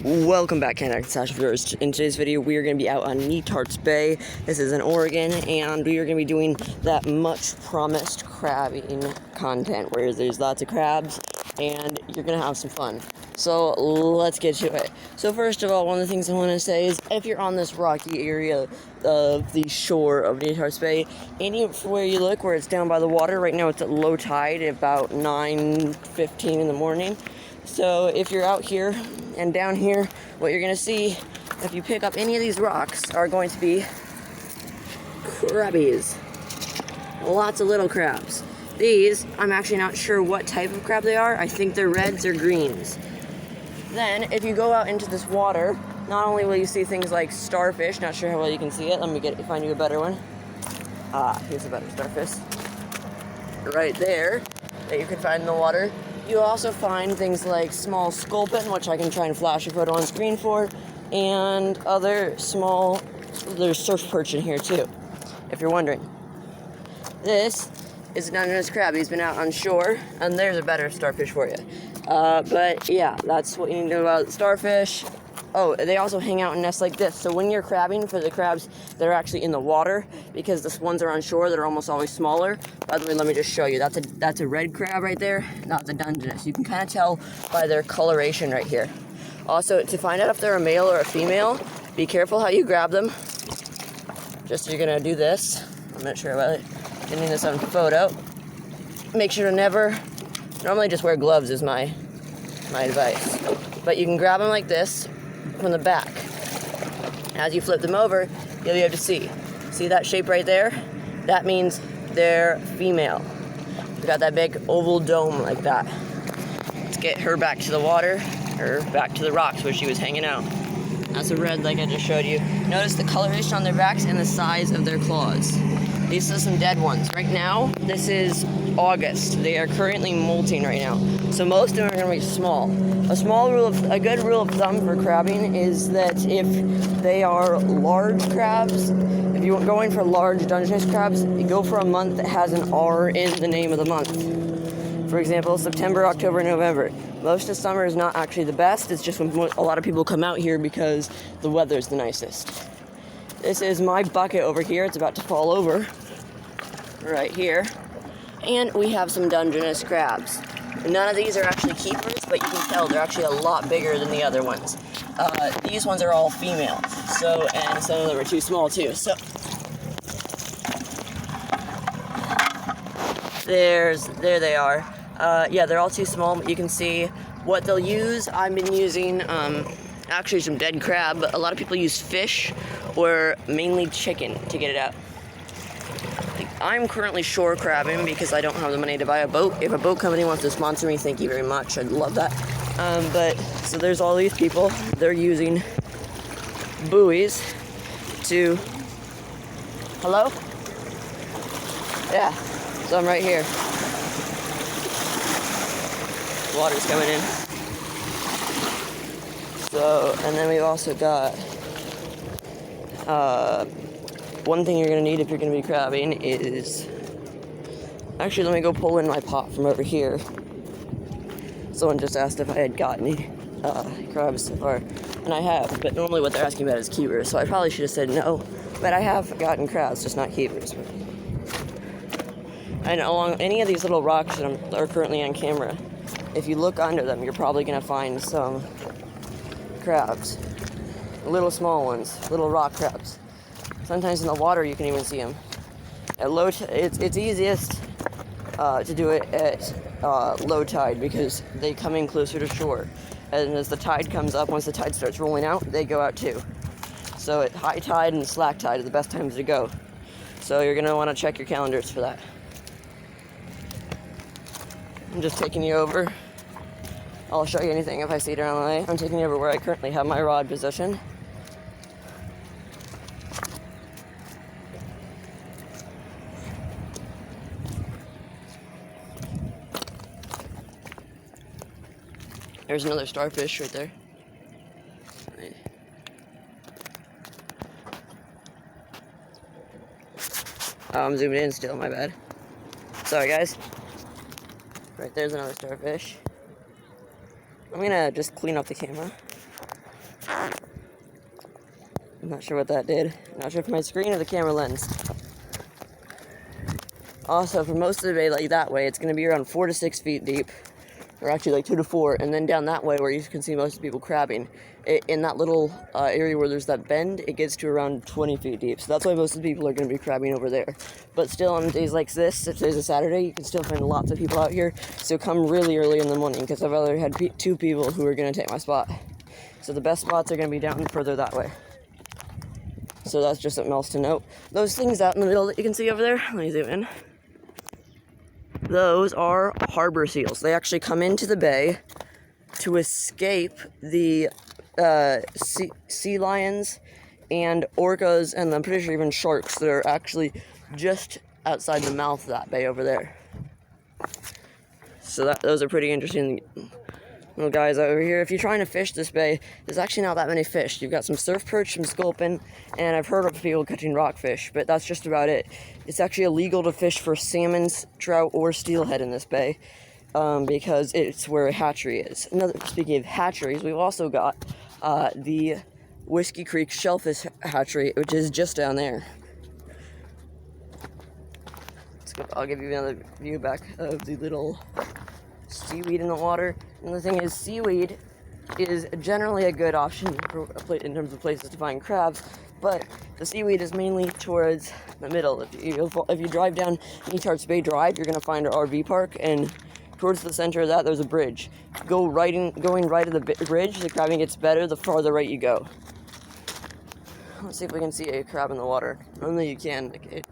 Welcome back, Netarts and satchel viewers. In today's video, we are going to be out on Netarts Bay. This is in Oregon, and we are going to be doing that much promised crabbing content where there's lots of crabs and you're going to have some fun. So let's get to it. So first of all, one of the things I want to say is if you're on this rocky area of the shore of Netarts Bay, anywhere you look where it's down by the water, right now it's at low tide at about 9:15 in the morning. So if you're out here and down here, what you're going to see, if you pick up any of these rocks, are going to be crabbies. Lots of little crabs. These, I'm actually not sure what type of crab they are. I think they're reds or greens. Then, if you go out into this water, not only will you see things like starfish, not sure how well you can see it. Let me find you a better one. Here's a better starfish. Right there, that you can find in the water. You'll also find things like small sculpin, which I can try and flash a photo on screen for, and other small, there's surf perch in here too, if you're wondering. This is an Dungeness crab. He's been out on shore, and there's a better starfish for you. But yeah, that's what you need to know about starfish. Oh, they also hang out in nests like this. So when you're crabbing for the crabs, they're actually in the water because the ones that are on shore, they're almost always smaller. By the way, let me just show you. That's a red crab right there, not the Dungeness. You can kind of tell by their coloration right here. Also, to find out if they're a male or a female, be careful how you grab them. Just you're gonna do this. I'm not sure about it. Getting this on photo. Make sure to never. Normally, just wear gloves is my advice. But you can grab them like this from the back. As you flip them over, you'll be able to see. See that shape right there? That means they're female. They've got that big oval dome like that. Let's get her back to the water, or back to the rocks where she was hanging out. That's a red like I just showed you. Notice the coloration on their backs and the size of their claws. These are some dead ones. Right now, this is August. They are currently molting right now. So most of them are going to be small. A good rule of thumb for crabbing is that if they are large crabs, if you're going for large Dungeness crabs, you go for a month that has an R in the name of the month. For example, September, October, November. Most of summer is not actually the best. It's just when a lot of people come out here because the weather's the nicest. This is my bucket over here. It's about to fall over right here. And we have some Dungeness crabs. None of these are actually keepers, but you can tell they're actually a lot bigger than the other ones. These ones are all female, and some of them are too small too. So there they are. Yeah, they're all too small, but you can see what they'll use. I've been using actually some dead crab, but a lot of people use fish or mainly chicken to get it out. I'm currently shore crabbing because I don't have the money to buy a boat. If a boat company wants to sponsor me, thank you very much. I'd love that. So there's all these people. They're using buoys to... Hello? Yeah, so I'm right here. Water's coming in. So, and then we've also got... one thing you're going to need if you're going to be crabbing is... Actually, let me go pull in my pot from over here. Someone just asked if I had got any crabs so far. And I have, but normally what they're asking about is keepers. So I probably should have said no. But I have gotten crabs, just not keepers. And along any of these little rocks that are currently on camera, if you look under them, you're probably going to find some crabs. Little small ones, little rock crabs. Sometimes in the water you can even see them. At low it's easiest to do it at low tide because they come in closer to shore. And as the tide comes up, once the tide starts rolling out, they go out too. So at high tide and slack tide are the best times to go. So you're going to want to check your calendars for that. I'm just taking you over. I'll show you anything if I see it around the way. I'm taking you over where I currently have my rod position. There's another starfish right there. I'm zooming in still, my bad. Sorry guys. Right there's another starfish. I'm gonna just clean up the camera. I'm not sure what that did. I'm not sure if my screen or the camera lens. Also, for most of the bay, like that way, it's going to be around 4 to 6 feet deep. Or actually like 2 to 4. And then down that way where you can see most of the people crabbing, in that little area where there's that bend, it gets to around 20 feet deep. So that's why most of the people are going to be crabbing over there. But still, on days like this, if today's a Saturday, you can still find lots of people out here. So come really early in the morning, because I've already had 2 people who are going to take my spot. So the best spots are going to be down further that way. So that's just something else to note. Those things out in the middle that you can see over there, let me zoom in. Those are harbor seals. They actually come into the bay to escape the sea lions and orcas, and I'm pretty sure even sharks that are actually just outside the mouth of that bay over there. So those are pretty interesting little guys over here. If you're trying to fish this bay, there's actually not that many fish. You've got some surf perch, some sculpin, and I've heard of people catching rockfish, but that's just about it. It's actually illegal to fish for salmons, trout, or steelhead in this bay because it's where a hatchery is. Speaking of hatcheries, we've also got the Whiskey Creek Shellfish Hatchery, which is just down there. I'll give you another view back of the little seaweed in the water. And the thing is, seaweed is generally a good option in terms of places to find crabs, but the seaweed is mainly towards the middle. If you drive down Netarts Bay Drive, you're going to find our RV park, and towards the center of that, there's a bridge. Going right of the bridge, the crabbing gets better the farther right you go. Let's see if we can see a crab in the water. Only you can. Okay.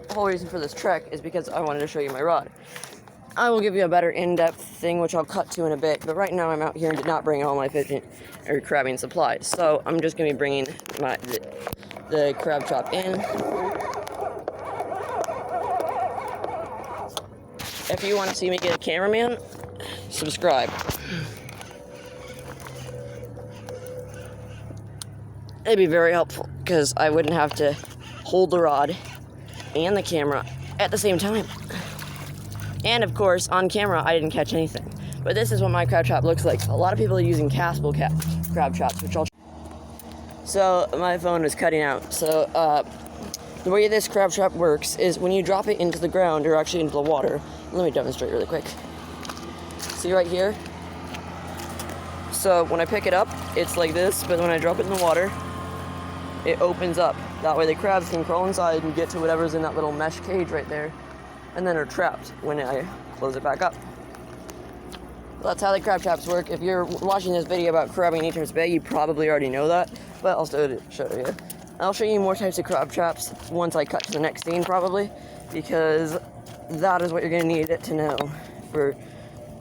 The whole reason for this trek is because I wanted to show you my rod. I will give you a better in-depth thing, which I'll cut to in a bit, but right now I'm out here and did not bring all my fishing or crabbing supplies, so I'm just going to be bringing the crab trap in. If you want to see me get a cameraman, subscribe. It'd be very helpful, because I wouldn't have to hold the rod and the camera at the same time. And of course, on camera, I didn't catch anything. But this is what my crab trap looks like. A lot of people are using castable crab traps, which I'll... So, my phone is cutting out. So, the way this crab trap works is when you drop it into the ground, or actually into the water. Let me demonstrate really quick. See right here? So, when I pick it up, it's like this, but when I drop it in the water, it opens up. That way the crabs can crawl inside and get to whatever's in that little mesh cage right there, and then are trapped when I close it back up. That's how the crab traps work. If you're watching this video about crabbing in Netarts Bay, you probably already know that, but I'll still show you. I'll show you more types of crab traps once I cut to the next scene, probably, because that is what you're going to need to know for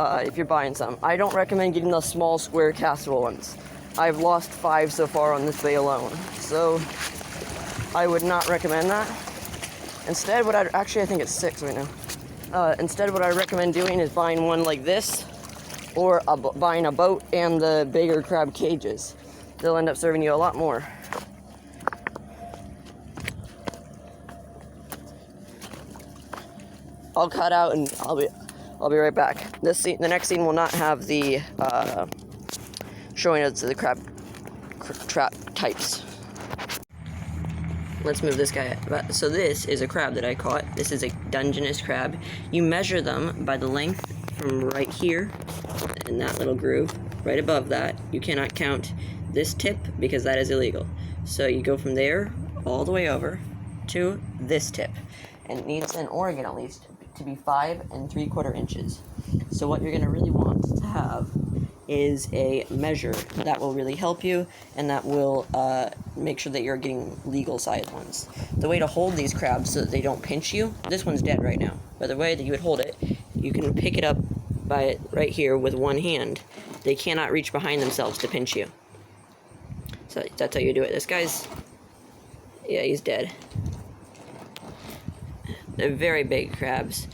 if you're buying some. I don't recommend getting the small square castable ones. I've lost 5 so far on this bay alone, so I would not recommend that. Instead, I think it's 6 right now. Instead, what I recommend doing is buying one like this, or buying a boat and the bigger crab cages. They'll end up serving you a lot more. I'll cut out and I'll be right back. The next scene will not have the showing us the crab trap types. Let's move this guy up. So this is a crab that I caught. This is a Dungeness crab. You measure them by the length from right here in that little groove. Right above that, you cannot count this tip because that is illegal. So you go from there all the way over to this tip. And it needs, in Oregon at least, to be 5 3/4 inches. So what you're going to really want to have is a measure that will really help you, and that will make sure that you're getting legal size ones. The way to hold these crabs so that they don't pinch you, this one's dead right now, but the way that you would hold it, you can pick it up by it right here with one hand. They cannot reach behind themselves to pinch you. So that's how you do it. This guy's, yeah, he's dead. They're very big crabs,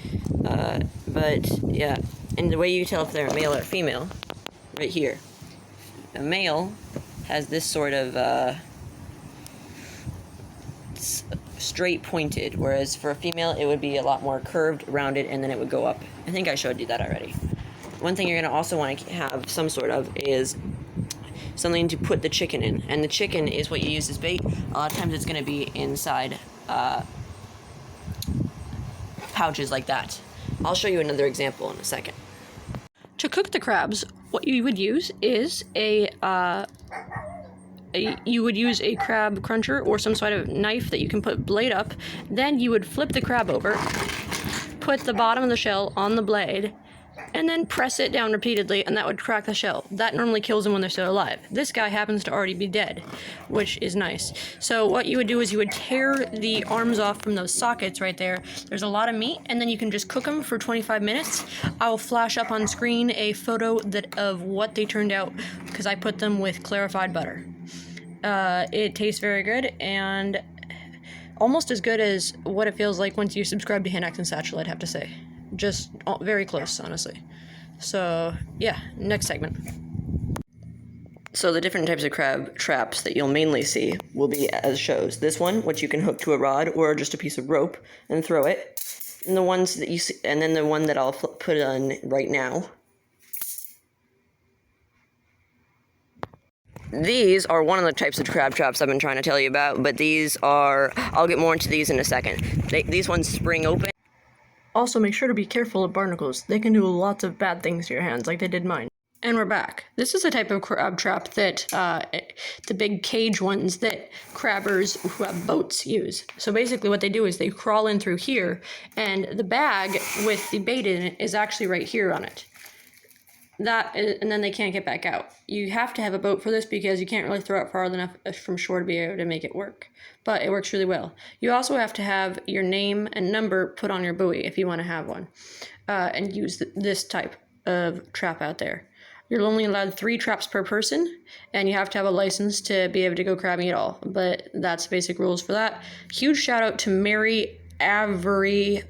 but yeah, and the way you tell if they're a male or female, right here. A male has this sort of straight pointed, whereas for a female it would be a lot more curved, rounded, and then it would go up. I think I showed you that already. One thing you're going to also want to have some sort of is something to put the chicken in, and the chicken is what you use as bait. A lot of times it's going to be inside pouches like that. I'll show you another example in a second. To cook the crabs, what you would use is you would use a crab cruncher or some sort of knife that you can put blade up. Then you would flip the crab over, put the bottom of the shell on the blade, and then press it down repeatedly, and that would crack the shell. That normally kills them when they're still alive. This guy happens to already be dead, which is nice. So what you would do is you would tear the arms off from those sockets right there. There's a lot of meat, and then you can just cook them for 25 minutes. I will flash up on screen a photo of what they turned out, because I put them with clarified butter. It tastes very good, and almost as good as what it feels like once you subscribe to Netarts and Satchel, I'd have to say. Just very close, honestly. So, yeah, next segment. So the different types of crab traps that you'll mainly see will be as shows. This one, which you can hook to a rod or just a piece of rope and throw it. And the ones that you see, and then the one that I'll put on right now. These are one of the types of crab traps I've been trying to tell you about, but these are, I'll get more into these in a second. These ones spring open. Also, make sure to be careful of barnacles. They can do lots of bad things to your hands, like they did mine. And we're back. This is a type of crab trap that the big cage ones that crabbers who have boats use. So basically what they do is they crawl in through here, and the bag with the bait in it is actually right here on it. And then they can't get back out. You have to have a boat for this because you can't really throw it far enough from shore to be able to make it work. But it works really well. You also have to have your name and number put on your buoy if you want to have one, and use this type of trap out there. You're only allowed 3 traps per person, and you have to have a license to be able to go crabbing at all. But that's basic rules for that. Huge shout out to Mary Avery.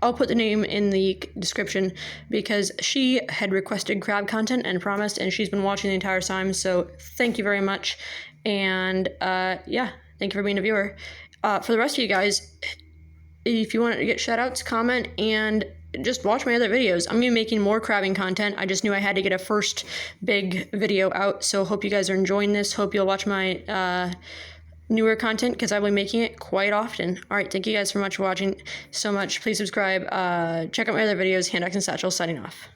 I'll put the name in the description because she had requested crab content and promised, and she's been watching the entire time, so thank you very much. And yeah, thank you for being a viewer. For the rest of you guys, if you want to get shoutouts, comment, and just watch my other videos. I'm going to be making more crabbing content. I just knew I had to get a first big video out, so hope you guys are enjoying this. Hope you'll watch my newer content because I'll be making it quite often. All right, thank you guys so much for watching so much. Please subscribe. Check out my other videos. Netarts and Satchel signing off.